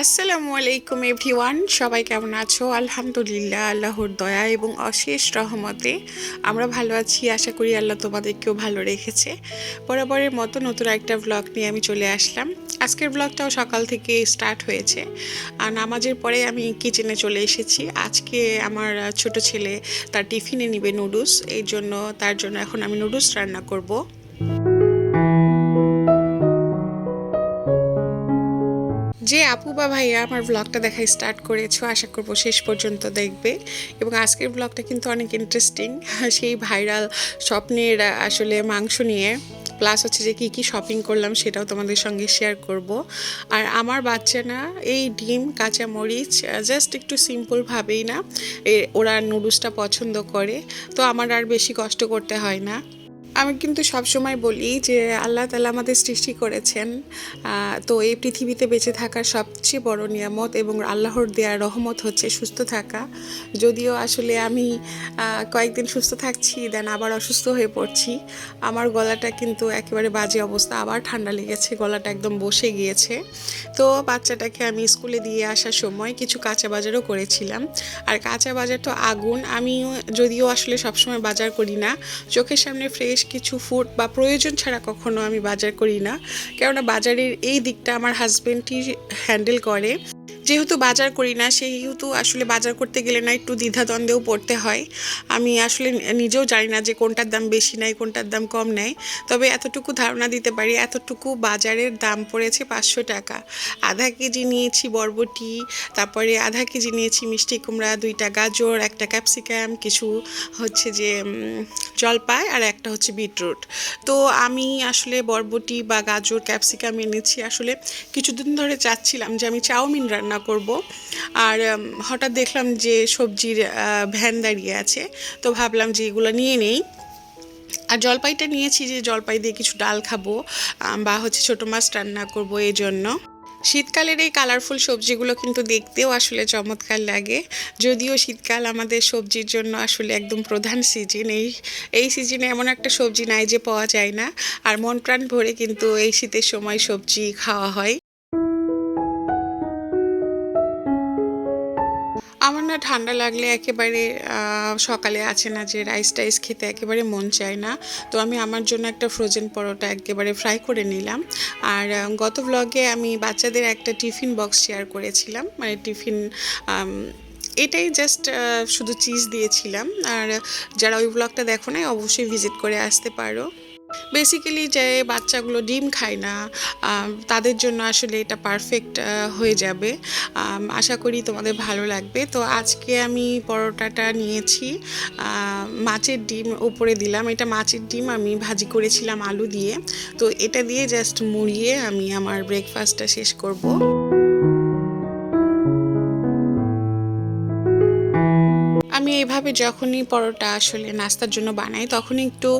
আসসালামু আলাইকুম এভরিওয়ান, সবাই কেমন আছো? আলহামদুলিল্লাহ, আল্লাহর দয়া এবং অশেষ রহমতে আমরা ভালো আছি। আশা করি আল্লাহ তোমাদেরকেও ভালো রেখেছে। বরাবরের মতো নতুন একটা ব্লগ নিয়ে আমি চলে আসলাম। আজকের ব্লগটাও সকাল থেকে স্টার্ট হয়েছে, আর নামাজের পরে আমি কিচেনে চলে এসেছি। আজকে আমার ছোট ছেলে তার টিফিনে নিবে নুডলস, তার জন্য এখন আমি নুডলস রান্না করব। যে আপু বা ভাইয়া আমার ব্লগটা দেখা স্টার্ট করেছো, আশা করবো শেষ পর্যন্ত দেখবে। এবং আজকের ব্লগটা কিন্তু অনেক ইন্টারেস্টিং, সেই ভাইরাল স্বপ্নের আসলে মাংস নিয়ে, প্লাস হচ্ছে যে কি শপিং করলাম সেটাও তোমাদের সঙ্গে শেয়ার করব। আর আমার বাচ্চা না এই ডিম কাঁচামরিচ জাস্ট একটু সিম্পলভাবেই না ওরা নুডলসটা পছন্দ করে, তো আমার আর বেশি কষ্ট করতে হয় না। আমি কিন্তু সবসময় বলি যে আল্লাহ তাআলা আমাদের সৃষ্টি করেছেন, তো এই পৃথিবীতে বেঁচে থাকার সবচেয়ে বড় নিয়ামত এবং আল্লাহর দেয়া রহমত হচ্ছে সুস্থ থাকা। যদিও আসলে আমি কয়েকদিন সুস্থ থাকছি, দেন আবার অসুস্থ হয়ে পড়ছি। আমার গলাটা কিন্তু একেবারে বাজে অবস্থা, আবার ঠান্ডা লেগেছে, গলাটা একদম বসে গিয়েছে। তো বাচ্চাটাকে আমি স্কুলে দিয়ে আসার সময় কিছু কাঁচা বাজারও করেছিলাম। আর কাঁচা বাজার তো আগুন, আমি যদিও আসলে সবসময় বাজার করি না, চোখের সামনে ফ্রেশ কিছু ফুড বা প্রয়োজন ছাড়া কখনো আমি বাজার করি না, কেননা বাজারের এই দিকটা আমার হাজবেন্ডই হ্যান্ডেল করে। যেহেতু বাজার করি না, সেহেতু আসলে বাজার করতে গেলে না একটু দ্বিধাদ্বন্দ্বেও পড়তে হয়। আমি আসলে নিজেও জানি না যে কোনটার দাম বেশি নেয় কোনটার দাম কম নেয়, তবে এতটুকু ধারণা দিতে পারি, এতটুকু বাজারের দাম পড়েছে 500 টাকা। আধা কেজি নিয়েছি বরবটি, তারপরে আধা কেজি নিয়েছি মিষ্টি কুমড়া, 2টা গাজর, একটা ক্যাপসিকাম, কিছু হচ্ছে যে জলপাই, আর একটা হচ্ছে বিটরুট। তো আমি আসলে বরবটি বা গাজর ক্যাপসিকাম এনেছি, আসলে কিছুদিন ধরে চাচ্ছিলাম যে আমি চাউমিন রান্না করব। আর হঠাৎ দেখলাম যে সবজির ভ্যান দাঁড়িয়ে আছে, তো ভাবলাম যে এগুলো নিয়ে নেই। আর জলপাইটা নিয়েছি যে জলপাই দিয়ে কিছু ডাল খাবো, বা হচ্ছে ছোটো মাছ রান্না করব এই জন্য। শীতকালের এই কালারফুল সবজিগুলো কিন্তু দেখতেও আসলে চমৎকার লাগে। যদিও শীতকাল আমাদের সবজির জন্য আসলে একদম প্রধান সিজন, এই সিজনে এমন একটা সবজি নাই যে পাওয়া যায় না। আর মন প্রাণ ভরে কিন্তু এই শীতের সময় সবজি খাওয়া হয়। আমার না ঠান্ডা লাগলে একেবারে সকালে আছে না যে রাইস টাইস খেতে একেবারে মন চায় না, তো আমি আমার জন্য একটা ফ্রোজেন পরোটা একেবারে ফ্রাই করে নিলাম। আর গত ব্লগে আমি বাচ্চাদের একটা টিফিন বক্স শেয়ার করেছিলাম, মানে টিফিন এটাই জাস্ট শুধু চিজ দিয়েছিলাম। আর যারা ওই ব্লগটা দেখো না অবশ্যই ভিজিট করে আসতে পারো। বেসিক্যালি যে বাচ্চাগুলো ডিম খায় না, তাদের জন্য আসলে এটা পারফেক্ট হয়ে যাবে। আশা করি তোমাদের ভালো লাগবে। তো আজকে আমি পরোটাটা নিয়েছি, মাছের ডিম উপরে দিলাম, এটা মাছের ডিম আমি ভাজি করেছিলাম আলু দিয়ে। তো এটা দিয়ে জাস্ট মুড়িয়ে আমি আমার ব্রেকফাস্টটা শেষ করব। আমি এভাবে যখনই পরোটা আসলে নাস্তার জন্য বানাই তখনই একটু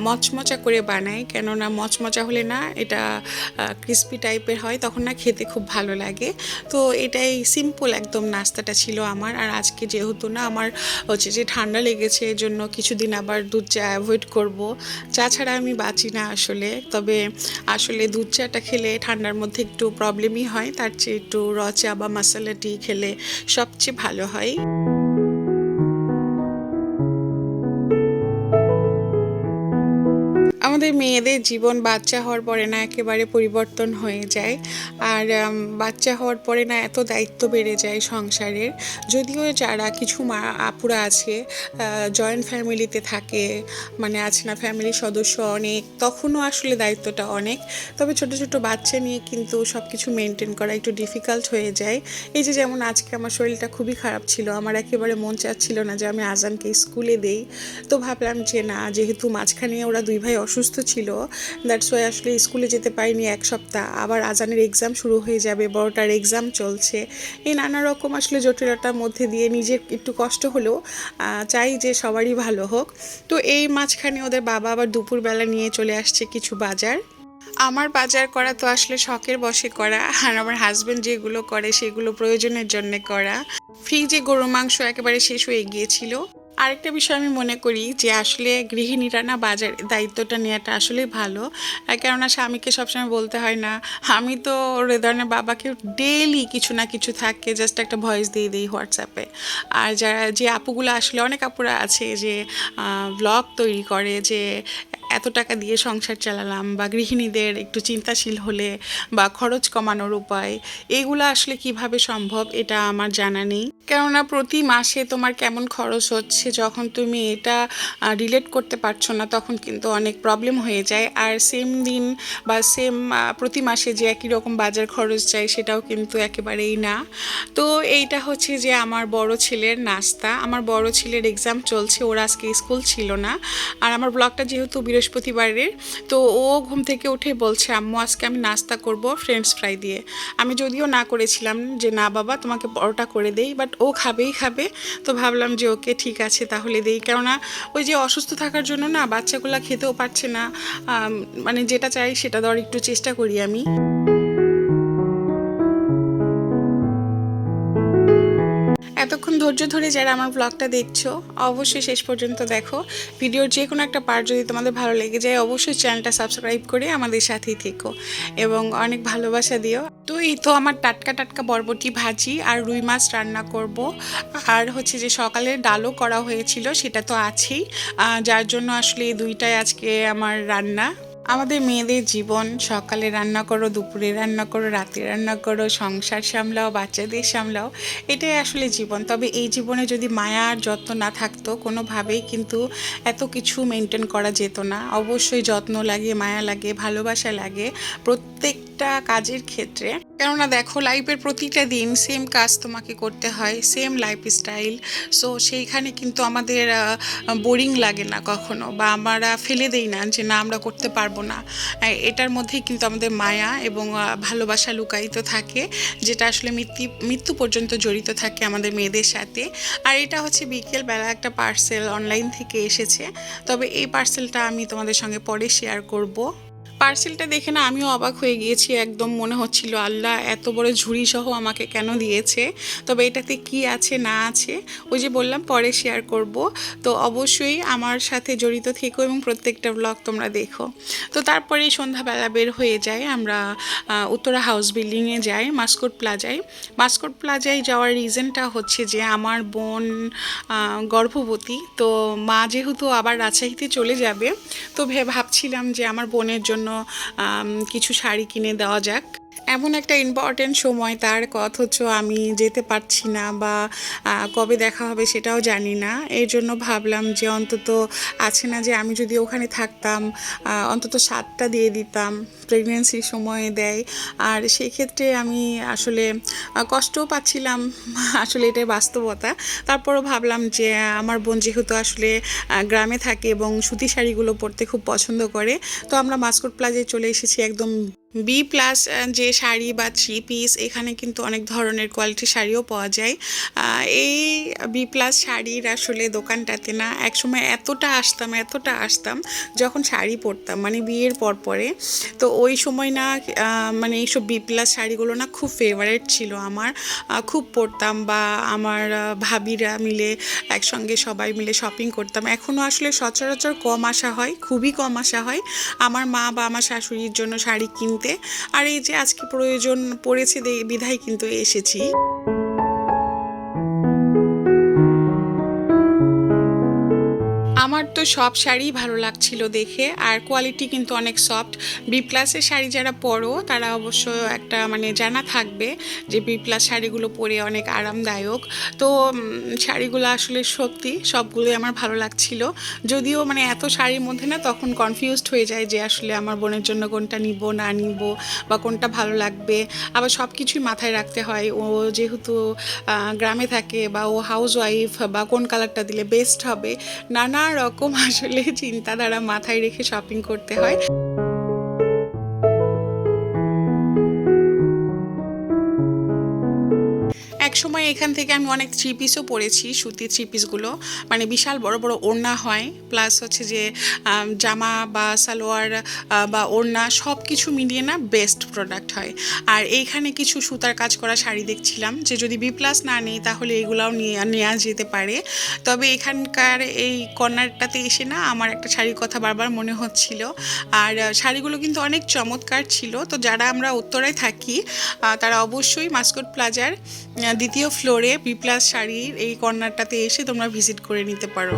মচমচা করে বানাই, কেননা মচমচা হলে না এটা ক্রিস্পি টাইপের হয়, তখন না খেতে খুব ভালো লাগে। তো এটাই সিম্পল একদম নাস্তাটা ছিল আমার। আর আজকে যেহেতু না আমার হচ্ছে যে ঠান্ডা লেগেছে, এই জন্য কিছুদিন আবার দুধ চা অ্যাভয়েড করব। চা ছাড়া আমি বাঁচি না আসলে, তবে আসলে দুধ চাটা খেলে ঠান্ডার মধ্যে একটু প্রবলেমই হয়, তার চেয়ে একটু র চা বা মশলা টি খেলে সবচেয়ে ভালো হয়। আমাদের মেয়েদের জীবন বাচ্চা হওয়ার পরে না একেবারে পরিবর্তন হয়ে যায়। আর বাচ্চা হওয়ার পরে না এত দায়িত্ব বেড়ে যায় সংসারের। যদিও যারা কিছু মা আপুরা আছে জয়েন্ট ফ্যামিলিতে থাকে, মানে আছে না ফ্যামিলির সদস্য অনেক, তখনও আসলে দায়িত্বটা অনেক। তবে ছোট ছোট বাচ্চা নিয়ে কিন্তু সব কিছু মেনটেন করা একটু ডিফিকাল্ট হয়ে যায়। এই যে যেমন আজকে আমার শরীরটা খুবই খারাপ ছিল, আমার একেবারে মন চাচ্ছিল না যে আমি আজানকে স্কুলে দেই। তো ভাবলাম যে না, যেহেতু মাঝখানে ওরা দুই ভাই অসুস্থ ছিল, দ্যাটস ওয়াই আসলে স্কুলে যেতে পারিনি 1 সপ্তাহ। আবার আজানের এক্সাম শুরু হয়ে যাবে, বড়টার এক্সাম চলছে, এই নানা রকম আসলে জটিলতার মধ্যে দিয়ে নিজের একটু কষ্ট হলেও চাই যে সবারই ভালো হোক। তো এই মাঝখানে ওদের বাবা আবার দুপুরবেলা নিয়ে চলে আসছে কিছু বাজার। আমার বাজার করা তো আসলে শখের বশে করা, আর আমার হাজবেন্ড যেগুলো করে সেগুলো প্রয়োজনের জন্য করা। ফ্রিজে গরুর মাংস একেবারে শেষ হয়ে গিয়েছিল, আরেকটা বিষয় আমি মনে করি যে আসলে গৃহিণীরা না বাজার দায়িত্বটা নেওয়াটা আসলেই ভালো। কেননা স্বামীকে সবসময় বলতে হয় না। আমি তো রেদনের বাবাকে ডেইলি কিছু না কিছু থাকে, জাস্ট একটা ভয়েস দিয়ে দিই হোয়াটসঅ্যাপে। আর যারা যে আপুগুলো আসলে অনেক আপুরা আছে যে ব্লগ তৈরি করে যে এত টাকা দিয়ে সংসার চালালাম, বা গৃহিণীদের একটু চিন্তাশীল হলে বা খরচ কমানোর উপায়, এগুলো আসলে কিভাবে সম্ভব এটা আমার জানা নেই। কেননা প্রতি মাসে তোমার কেমন খরচ হচ্ছে যখন তুমি এটা রিলেট করতে পারছো না, তখন কিন্তু অনেক প্রবলেম হয়ে যায়। আর সেম দিন বা সেম প্রতি মাসে যে একই রকম বাজার খরচ চাই, সেটাও কিন্তু একেবারেই না। তো এইটা হচ্ছে যে আমার বড় ছেলের নাস্তা। আমার বড় ছেলের এক্সাম চলছে, ওর আজকে স্কুল ছিল না। আর আমার ব্লগটা যেহেতু বৃহস্পতিবারের, তো ও ঘুম থেকে উঠে বলছে আম্মু আজকে আমি নাস্তা করব ফ্রেঞ্চ ফ্রাই দিয়ে। আমি যদিও না করেছিলাম যে না বাবা তোমাকে পরোটা করে দেই, বাট ও খাবেই খাবে। তো ভাবলাম যে ওকে ঠিক আছে তাহলে দেই, কেননা ওই যে অসুস্থ থাকার জন্য না বাচ্চাগুলা খেতেও পারছে না। মানে যেটা চাই সেটা দেওয়ার একটু চেষ্টা করি আমি। এতক্ষণ ধৈর্য ধরে যারা আমার ব্লগটা দেখছো, অবশ্যই শেষ পর্যন্ত দেখো। ভিডিওর যে কোনো একটা পার্ট যদি তোমাদের ভালো লেগে যায়, অবশ্যই চ্যানেলটা সাবস্ক্রাইব করে আমাদের সাথেই থেকো এবং অনেক ভালোবাসা দিও। তো এই তো আমার টাটকা টাটকা বরবটি ভাজি আর রুই মাছ রান্না করব। আর হচ্ছে যে সকালের ডালও করা হয়েছিল, সেটা তো আছেই। যার জন্য আসলে এই দুইটাই আজকে আমার রান্না। আমাদের মেয়েদের জীবন, সকালে রান্না করো, দুপুরে রান্না করো, রাতে রান্না করো, সংসার সামলাও, বাচ্চাদের সামলাও, এটাই আসলে জীবন। তবে এই জীবনে যদি মায়া আর যত্ন না থাকতো, কোনোভাবেই কিন্তু এত কিছু মেনটেন করা যেত না। অবশ্যই যত্ন লাগে, মায়া লাগে, ভালোবাসা লাগে প্রত্যেকটা কাজের ক্ষেত্রে। কেননা দেখো লাইফের প্রতিটা দিন সেম কাজ তোমাকে করতে হয়, সেম লাইফস্টাইল। সো সেইখানে কিন্তু আমাদের বোরিং লাগে না কখনো, বা আমরা ফেলে দেই না যে না আমরা করতে পারবো না। এটার মধ্যেই কিন্তু আমাদের মায়া এবং ভালোবাসা লুকায়িত থাকে, যেটা আসলে মৃত্যু পর্যন্ত জড়িত থাকে আমাদের মেয়েদের সাথে। আর এটা হচ্ছে বিকেলবেলা একটা পার্সেল অনলাইন থেকে এসেছে, তবে এই পার্সেলটা আমি তোমাদের সঙ্গে পরে শেয়ার করব। পার্সেলটা দেখে না আমিও অবাক হয়ে গিয়েছি, একদম মনে হচ্ছিল আল্লাহ এত বড় ঝুড়ি সহ আমাকে কেন দিয়েছে। তবে এটাতে কি আছে না আছে ওই যে বললাম পরে শেয়ার করব। তো অবশ্যই আমার সাথে জড়িত থেকো এবং প্রত্যেকটা ব্লগ তোমরা দেখো। তো তারপরে সন্ধ্যাবেলা বের হয়ে যাই আমরা, উত্তরা হাউস বিল্ডিংয়ে যাই, মাস্কট প্লাজায়। মাস্কট প্লাজায় যাওয়ার রিজনটা হচ্ছে যে আমার বোন গর্ভবতী, তো মা যেহেতু আবার রাজশাহীতে চলে যাবে, তো ভাবছিলাম যে আমার বোনের জন্য কিছু শাড়ি কিনে দেওয়া যাক। এমন একটা ইম্পর্টেন্ট সময় তার, অথচ আমি যেতে পারছি না, বা কবে দেখা হবে সেটাও জানি না। এর জন্য ভাবলাম যে অন্তত আছে না যে আমি যদি ওখানে থাকতাম, অন্তত 7টা দিয়ে দিতাম, প্রেগনেন্সির সময়ে দেয়। আর সেই ক্ষেত্রে আমি আসলে কষ্টও পাচ্ছিলাম, আসলে এটাই বাস্তবতা। তারপরও ভাবলাম যে আমার বোন যেহেতু আসলে গ্রামে থাকে এবং সুতি শাড়িগুলো পরতে খুব পছন্দ করে, তো আমরা মাস্কট প্লাজায় চলে এসেছি। একদম বি প্লাস যে শাড়ি বা থ্রি পিস, এখানে কিন্তু অনেক ধরনের কোয়ালিটির শাড়িও পাওয়া যায়। এই বি প্লাস শাড়ির আসলে দোকানটাতে না একসময় এতটা আসতাম যখন শাড়ি পরতাম, মানে বিয়ের পরে। তো ওই সময় না মানে এইসব বি প্লাস শাড়িগুলো না খুব ফেভারেট ছিল আমার, খুব পরতাম, বা আমার ভাবিরা মিলে একসঙ্গে সবাই মিলে শপিং করতাম। এখনও আসলে সচরাচর কম আসা হয়, খুবই কম আসা হয় আমার মা বা আমার শাশুড়ির জন্য শাড়ি কিনতে। আর এই যে আজকে প্রয়োজন পড়েছে বিধায় কিন্তু এসেছি। আমার তো সব শাড়িই ভালো লাগছিল দেখে, আর কোয়ালিটি কিন্তু অনেক সফট। বি প্লাসের শাড়ি যারা পরো তারা অবশ্য একটা মানে জানা থাকবে যে বি প্লাস শাড়িগুলো পরে অনেক আরামদায়ক। তো শাড়িগুলো আসলে সত্যি সবগুলোই আমার ভালো লাগছিল। যদিও মানে এত শাড়ির মধ্যে না তখন কনফিউজড হয়ে যায় যে আসলে আমার বোনের জন্য কোনটা নিব না নিব, বা কোনটা ভালো লাগবে। আবার সব কিছুই মাথায় রাখতে হয়, ও যেহেতু গ্রামে থাকে, বা ও হাউস ওয়াইফ, বা কোন কালারটা দিলে বেস্ট হবে, নানা রকম আসলে চিন্তাধারা মাথায় রেখে শপিং করতে হয়। এক সময় এখান থেকে আমি অনেক থ্রি পিসও পরেছি, সুতির থ্রি পিসগুলো, মানে বিশাল বড় বড় ওড়না হয়, প্লাস হচ্ছে যে জামা বা সালোয়ার বা ওড়না সব কিছু মিলিয়ে না বেস্ট প্রোডাক্ট হয়। আর এইখানে কিছু সুতার কাজ করা শাড়ি দেখছিলাম, যে যদি বি প্লাস না নেই তাহলে এগুলাও নেওয়া যেতে পারে। তবে এখানকার এই কর্নারটাতে এসে না আমার একটা শাড়ির কথা বারবার মনে হচ্ছিল। আর শাড়িগুলো কিন্তু অনেক চমৎকার ছিল। তো যারা আমরা উত্তরায় থাকি তারা অবশ্যই মাস্কট প্লাজার দ্বিতীয় ফ্লোরে বি প্লাস শাড়ির এই কর্নারটাতে এসে তোমরা ভিজিট করে নিতে পারো।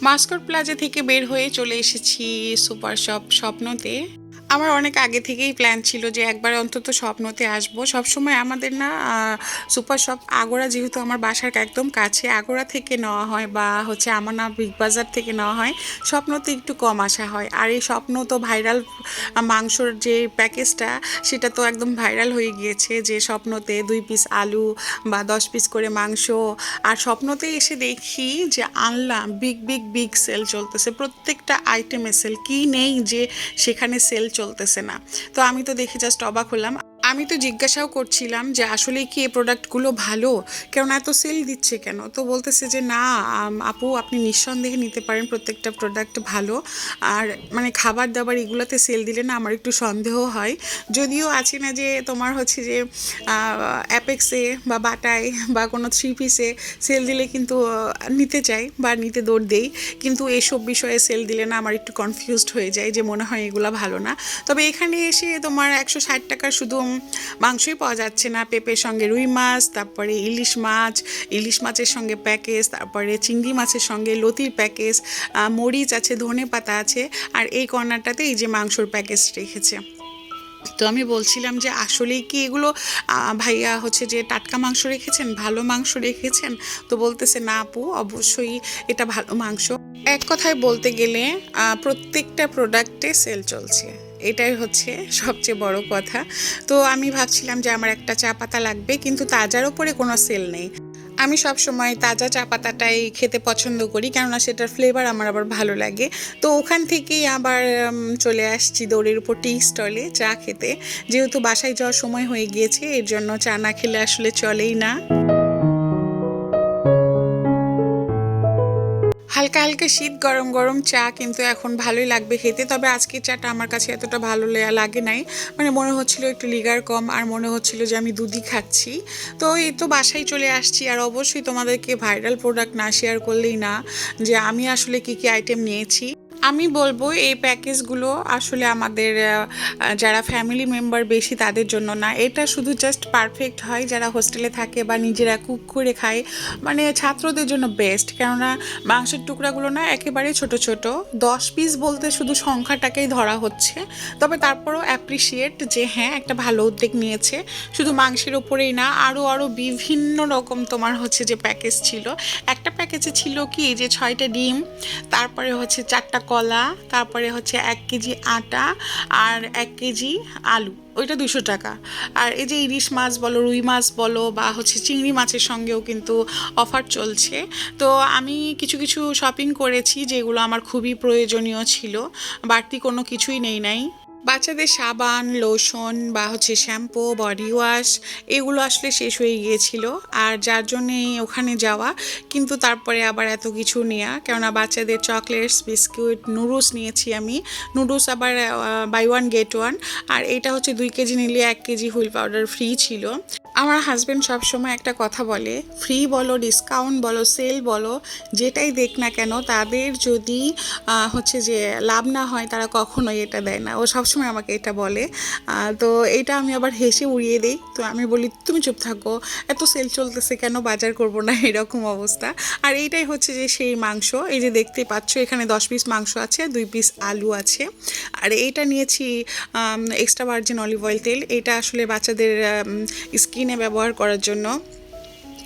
মাস্কট প্লাজা থেকে বের হয়ে চলে এসেছি সুপার শপ স্বপ্নতে। আমার অনেক আগে থেকেই প্ল্যান ছিল যে একবার অন্তত স্বপ্নতে আসবো। সবসময় আমাদের না সুপার শপ আগোড়া, যেহেতু আমার বাসার একদম কাছে, আগোড়া থেকে নেওয়া হয় বা হচ্ছে আমার না বিগ বাজার থেকে নেওয়া হয়, স্বপ্নতে একটু কম আসা হয়। আর এই স্বপ্ন তো ভাইরাল, মাংসর যে প্যাকেজটা সেটা তো একদম ভাইরাল হয়ে গিয়েছে, যে স্বপ্নতে 2 পিস আলু বা 10 পিস করে মাংস। আর স্বপ্নতে এসে দেখি যে আনলাম বিগ বিগ বিগ সেল চলতেছে, প্রত্যেকটা আইটেমে সেল, কি নেই যে সেখানে সেল চলতেছে না। তো আমি তো দেখে জাস্ট অবাক হলাম। আমি তো জিজ্ঞাসাও করছিলাম যে আসলে কি এই প্রোডাক্টগুলো ভালো, কেন এত সেল দিচ্ছে কেন? তো বলতেছে যে না আপু, আপনি নিঃসন্দেহে নিতে পারেন, প্রত্যেকটা প্রোডাক্ট ভালো। আর মানে খাবার দাবার এগুলোতে সেল দিলে না আমার একটু সন্দেহ হয়। যদিও আছে না যে তোমার হচ্ছে যে অ্যাপেক্সে বা বাটায় বা কোনো থ্রি পিসে সেল দিলে কিন্তু নিতে চাই বা নিতে দৌড় দেই, কিন্তু এসব বিষয়ে সেল দিলে না আমার একটু কনফিউজড হয়ে যায়, যে মনে হয় এগুলো ভালো না। তবে এখানে এসে তোমার 160 টাকার শুধু মাংসই পাওয়া যাচ্ছে না, পেঁপের সঙ্গে রুই মাছ, তারপরে ইলিশ মাছ, ইলিশ মাছের সঙ্গে প্যাকেজ, তারপরে চিংড়ি মাছের সঙ্গে লতির প্যাকেজ, মরিচ আছে, ধনে পাতা আছে, আর এই কর্নারটাতে এই যে মাংসর প্যাকেজ রেখেছে। তো আমি বলছিলাম যে আসলেই কি এগুলো ভাইয়া হচ্ছে যে টাটকা মাংস রেখেছেন, ভালো মাংস রেখেছেন? তো বলতেছে না আপু, অবশ্যই এটা ভালো মাংস। এক কথায় বলতে গেলে প্রত্যেকটা প্রোডাক্টে সেল চলছে, এটাই হচ্ছে সবচেয়ে বড় কথা। তো আমি ভাবছিলাম যে আমার একটা চা পাতা লাগবে, কিন্তু তাজার ওপরে কোনো সেল নেই। আমি সব সময় তাজা চা পাতাটাই খেতে পছন্দ করি, কেননা সেটার ফ্লেভার আমার আবার ভালো লাগে। তো ওখান থেকেই আবার চলে আসছি দৌড়ের উপর টি স্টলে চা খেতে। যেহেতু বাসায় যাওয়ার সময় হয়ে গিয়েছে, এর জন্য চা না খেলে আসলে চলেই না। হালকা হালকা শীত, গরম গরম চা কিন্তু এখন ভালোই লাগবে খেতে। তবে আজকের চাটা আমার কাছে এতটা ভালো লাগে নাই, মানে মনে হচ্ছিল একটু লিগার কম, আর মনে হচ্ছিল যে আমি দুধই খাচ্ছি। তো এই তো বাসায় চলে আসছি, আর অবশ্যই তোমাদেরকে ভাইরাল প্রোডাক্ট না শেয়ার করলেই না, যে আমি আসলে কি কি আইটেম নিয়েছি। আমি বলবো এই প্যাকেজগুলো আসলে আমাদের যারা ফ্যামিলি মেম্বার বেশি তাদের জন্য না, এটা শুধু জাস্ট পারফেক্ট হয় যারা হোস্টেলে থাকে বা নিজেরা কুক করে খায়, মানে ছাত্রদের জন্য বেস্ট। কেননা মাংসের টুকরাগুলো না একেবারে ছোট ছোট, 10 পিস বলতে শুধু সংখ্যাটাকেই ধরা হচ্ছে। তবে তারপরও অ্যাপ্রিসিয়েট যে হ্যাঁ একটা ভালো উদ্যোগ নিয়েছে। শুধু মাংসের ওপরেই না, আরও আরও বিভিন্ন রকম তোমার হচ্ছে যে প্যাকেজ ছিল। একটা প্যাকেজে ছিল কি যে 6টা ডিম, তারপরে হচ্ছে 4টা কলা, তারপরে হচ্ছে 1 কেজি আটা, আর 1 কেজি আলু, ওইটা 200 টাকা। আর এই যে ইলিশ মাছ বলো, রুই মাছ বলো, বা হচ্ছে চিংড়ি মাছের সঙ্গেও কিন্তু অফার চলছে। তো আমি কিছু কিছু শপিং করেছি যেগুলো আমার খুবই প্রয়োজনীয় ছিল, বাড়তি কোনো কিছুই নাই। বাচ্চাদের সাবান, লোশন বা হচ্ছে শ্যাম্পু, বডি ওয়াশ এগুলো আসলে শেষ হয়ে গিয়েছিল, আর যার জন্যে ওখানে যাওয়া। কিন্তু তারপরে আবার এত কিছু নেওয়া, কেননা বাচ্চাদের চকলেটস, বিস্কুট, নুডলস নিয়েছি আমি। নুডলস আবার বাই ওয়ান গেট ওয়ান। আর এটা হচ্ছে 2 কেজি নিলে 1 কেজি হুইল পাউডার ফ্রি ছিল। আমার হাজব্যান্ড সবসময় একটা কথা বলে, ফ্রি বলো, ডিসকাউন্ট বলো, সেল বলো, যেটাই দেখ না কেন, তাদের যদি হচ্ছে যে লাভ না হয় তারা কখনোই এটা দেয় না। ও সবসময় আমাকে এটা বলে। তো এটা আমি আবার হেসে উড়িয়ে দিই। তো আমি বলি তুমি চুপ থাকো, এত সেল চলতেছে কেন, বাজার করব না, এরকম অবস্থা। আর এইটাই হচ্ছে যে সেই মাংস, এই যে দেখতে পাচ্ছ এখানে 10 পিস মাংস আছে, 2 পিস আলু আছে। আর এইটা নিয়েছি এক্সট্রা ভার্জিন অলিভ অয়েল তেল, এটা আসলে বাচ্চাদের স্কিনে ব্যবহার করার জন্য।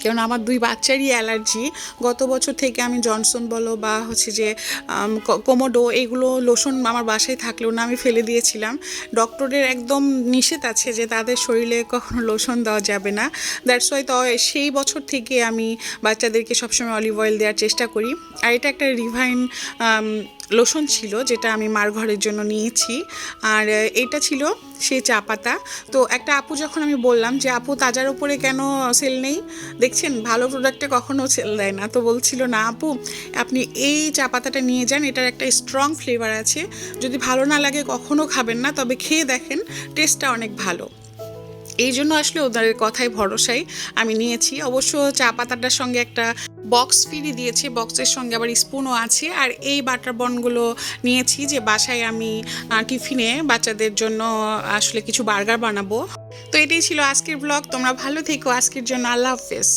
কারণ আমার 2 বাচ্চারই অ্যালার্জি। গত বছর থেকে আমি জনসন বলো বা হচ্ছে যে কোমোডো এগুলো লোশন আমার বাসায় থাকলেও না আমি ফেলে দিয়েছিলাম। ডক্টরের একদম নিষেধ আছে যে তাদের শরীরে কখনো লোশন দেওয়া যাবে না। দ্যাটস ওয়াই তো সেই বছর থেকে আমি বাচ্চাদেরকে সবসময় অলিভ অয়েল দেওয়ার চেষ্টা করি। আর এটা একটা রিভাইন লোশন ছিল, যেটা আমি মার ঘরের জন্য নিয়েছি। আর এটা ছিল সেই চা পাতা। তো একটা আপু যখন আমি বললাম যে আপু তাজার উপরে কেন সেল নেই, দেখছেন ভালো প্রোডাক্টে কখনো সেল দেয় না, তো বলছিল না আপু আপনি এই চা পাতাটা নিয়ে যান, এটার একটা স্ট্রং ফ্লেভার আছে, যদি ভালো না লাগে কখনো খাবেন না, তবে খেয়ে দেখেন, টেস্টটা অনেক ভালো। এই জন্য আসলে ওদের কথায় ভরসায় আমি নিয়েছি। অবশ্য চা পাতাটার সঙ্গে একটা বক্স ফ্রি দিয়েছে, বক্সের সঙ্গে আবার স্পুনও আছে। আর এই বাটার বনগুলো নিয়েছি যে বাসায় আমি টিফিনে বাচ্চাদের জন্য আসলে কিছু বার্গার বানাবো। তো এটাই ছিল আজকের ব্লগ। তোমরা ভালো থেকো, আজকের জন্য আল্লাহ হাফেজ।